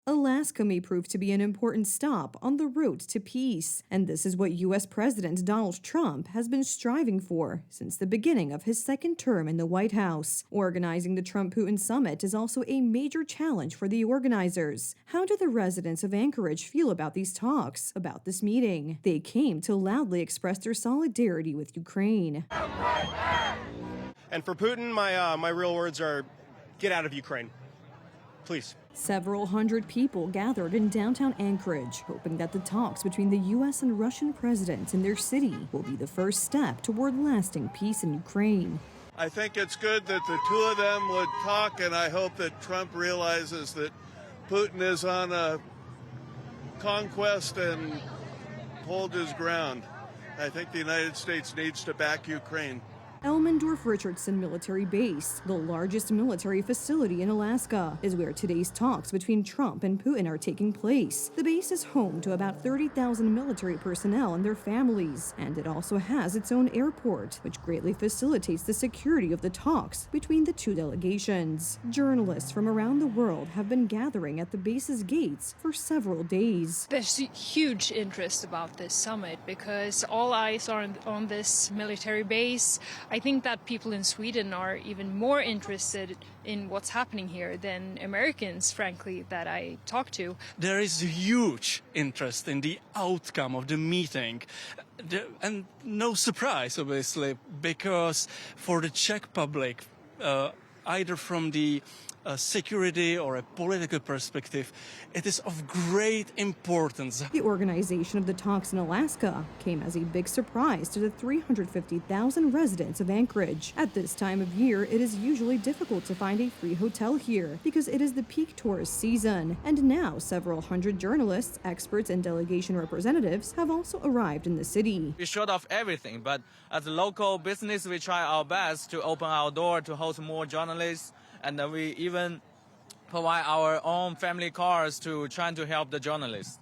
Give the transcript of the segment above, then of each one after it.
Alaska may prove to be an important stop on the road to peace, and this is what U.S. President Donald Trump has been striving for since the beginning of his second term in the White House. Organizing the Trump-Putin summit is also a major challenge for the organizers. How do the residents of Anchorage feel about these talks, about this meeting? They came to loudly express their solidarity with Ukraine. And for Putin, my real words are, get out of Ukraine. Please. Several hundred people gathered in downtown Anchorage, hoping that the talks between the U.S. and Russian presidents in their city will be the first step toward lasting peace in Ukraine. I think it's good that the two of them would talk, and I hope that Trump realizes that Putin is on a conquest and hold his ground. I think the United States needs to back Ukraine. Elmendorf-Richardson Military Base, the largest military facility in Alaska, is where today's talks between Trump and Putin are taking place. The base is home to about 30,000 military personnel and their families, and it also has its own airport, which greatly facilitates the security of the talks between the two delegations. Journalists from around the world have been gathering at the base's gates for several days. There's huge interest about this summit because all eyes are on this military base. I think that people in Sweden are even more interested in what's happening here than Americans, frankly, that I talk to. There is huge interest in the outcome of the meeting. And no surprise, obviously, because for the Czech public, either from the security or a political perspective, it is of great importance. The organization of the talks in Alaska came as a big surprise to the 350,000 residents of Anchorage. At this time of year, it is usually difficult to find a free hotel here because it is the peak tourist season. And now several hundred journalists, experts, and delegation representatives have also arrived in the city. We shut off everything, but as a local business, we try our best to open our door to host more journalists. And we even provide our own family cars to try to help the journalists.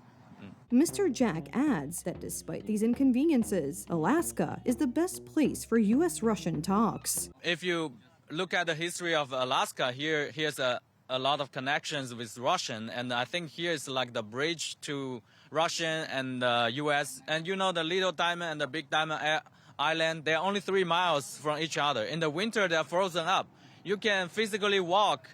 Mr. Jack adds that despite these inconveniences, Alaska is the best place for U.S.-Russian talks. If you look at the history of Alaska, here's a lot of connections with Russian, and I think here is like the bridge to Russian and U.S. And you know the Little Diamond and the Big Diamond Island, they're only 3 miles from each other. In the winter, they're frozen up. You can physically walk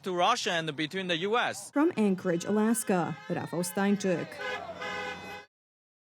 to Russia and between the U.S. From Anchorage, Alaska, Rafał Stańczyk.